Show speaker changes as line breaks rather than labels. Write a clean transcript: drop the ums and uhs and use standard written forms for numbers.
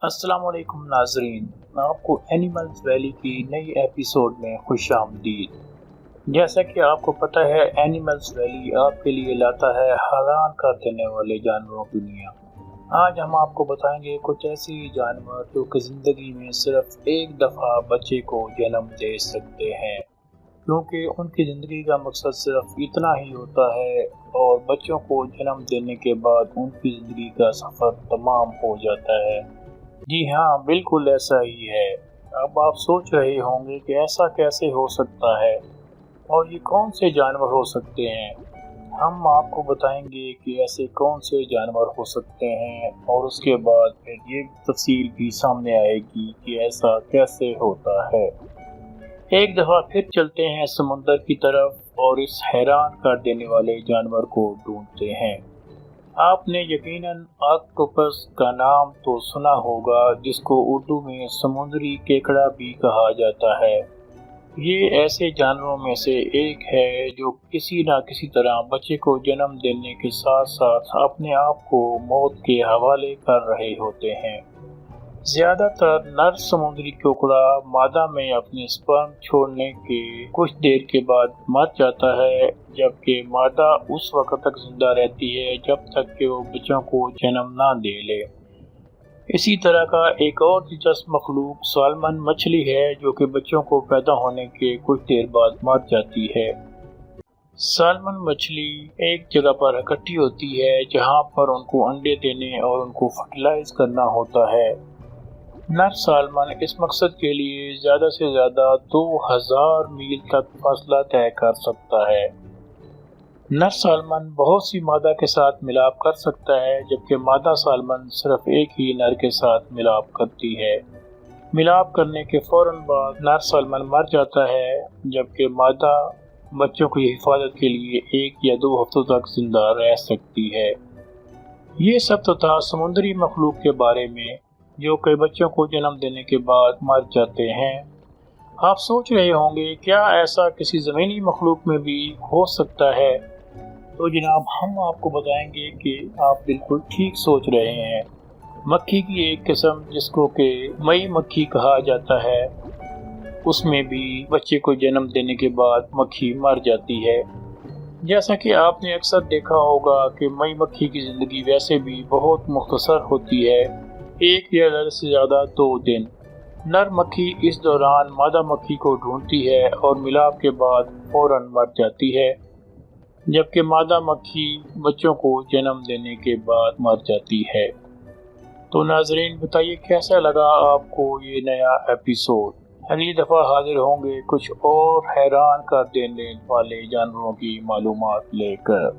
अस्सलाम वालेकुम नाजरीन, आपको एनिमल्स वैली की नई एपिसोड में खुश आमदीद। जैसा कि आपको पता है, एनिमल्स वैली आपके लिए लाता है हैरान कर देने वाले जानवरों की दुनिया। आज हम आपको बताएंगे कुछ ऐसे जानवर जो कि ज़िंदगी में सिर्फ एक दफ़ा बच्चे को जन्म दे सकते हैं, क्योंकि उनकी ज़िंदगी का मकसद सिर्फ इतना ही होता है और बच्चों को जन्म देने के बाद उनकी ज़िंदगी का सफ़र तमाम हो जाता है। जी हाँ, बिल्कुल ऐसा ही है। अब आप सोच रहे होंगे कि ऐसा कैसे हो सकता है और ये कौन से जानवर हो सकते हैं। हम आपको बताएंगे कि ऐसे कौन से जानवर हो सकते हैं और उसके बाद फिर ये तफसील भी सामने आएगी कि ऐसा कैसे होता है। एक दफ़ा फिर चलते हैं समुंदर की तरफ और इस हैरान कर देने वाले जानवर को ढूंढते हैं। आपने यकीनन ऑक्टोपस का नाम तो सुना होगा, जिसको उर्दू में समुद्री केकड़ा भी कहा जाता है। ये ऐसे जानवरों में से एक है जो किसी न किसी तरह बच्चे को जन्म देने के साथ साथ अपने आप को मौत के हवाले कर रहे होते हैं। ज्यादातर नर समुद्री केकड़ा मादा में अपने स्पर्म छोड़ने के कुछ देर के बाद मर जाता है, जबकि मादा उस वक्त तक जिंदा रहती है जब तक कि वो बच्चों को जन्म ना दे ले। इसी तरह का एक और दिलचस्प मखलूक सालमन मछली है, जो कि बच्चों को पैदा होने के कुछ देर बाद मर जाती है। सालमन मछली एक जगह पर इकट्ठी होती है जहां पर उनको अंडे देने और उनको फर्टिलाइज करना होता है। नर सालमन इस मकसद के लिए ज़्यादा से ज़्यादा 2000 मील तक फासला तय कर सकता है। नर सालमन बहुत सी मादा के साथ मिलाप कर सकता है, जबकि मादा सालमन सिर्फ एक ही नर के साथ मिलाप करती है। मिलाप करने के फौरन बाद नर सालमन मर जाता है, जबकि मादा बच्चों की हिफाजत के लिए 1 या 2 हफ्तों तक जिंदा रह सकती है। ये सब तो था समुद्री मखलूक के बारे में, जो कई बच्चों को जन्म देने के बाद मर जाते हैं। आप सोच रहे होंगे, क्या ऐसा किसी ज़मीनी मखलूक में भी हो सकता है? तो जनाब, हम आपको बताएंगे कि आप बिल्कुल ठीक सोच रहे हैं। मक्खी की एक किस्म, जिसको कि मई मक्खी कहा जाता है, उसमें भी बच्चे को जन्म देने के बाद मक्खी मर जाती है। जैसा कि आपने अक्सर देखा होगा कि मई मक्खी की ज़िंदगी वैसे भी बहुत मुख्तसर होती है, 1 या ज़्यादा से ज़्यादा 2 दिन। नर मक्खी इस दौरान मादा मक्खी को ढूंढती है और मिलाप के बाद फौरन मर जाती है, जबकि मादा मक्खी बच्चों को जन्म देने के बाद मर जाती है। तो नाजरीन, बताइए कैसा लगा आपको ये नया एपिसोड। अगली दफ़ा हाजिर होंगे कुछ और हैरान कर देने वाले जानवरों की मालूमात लेकर।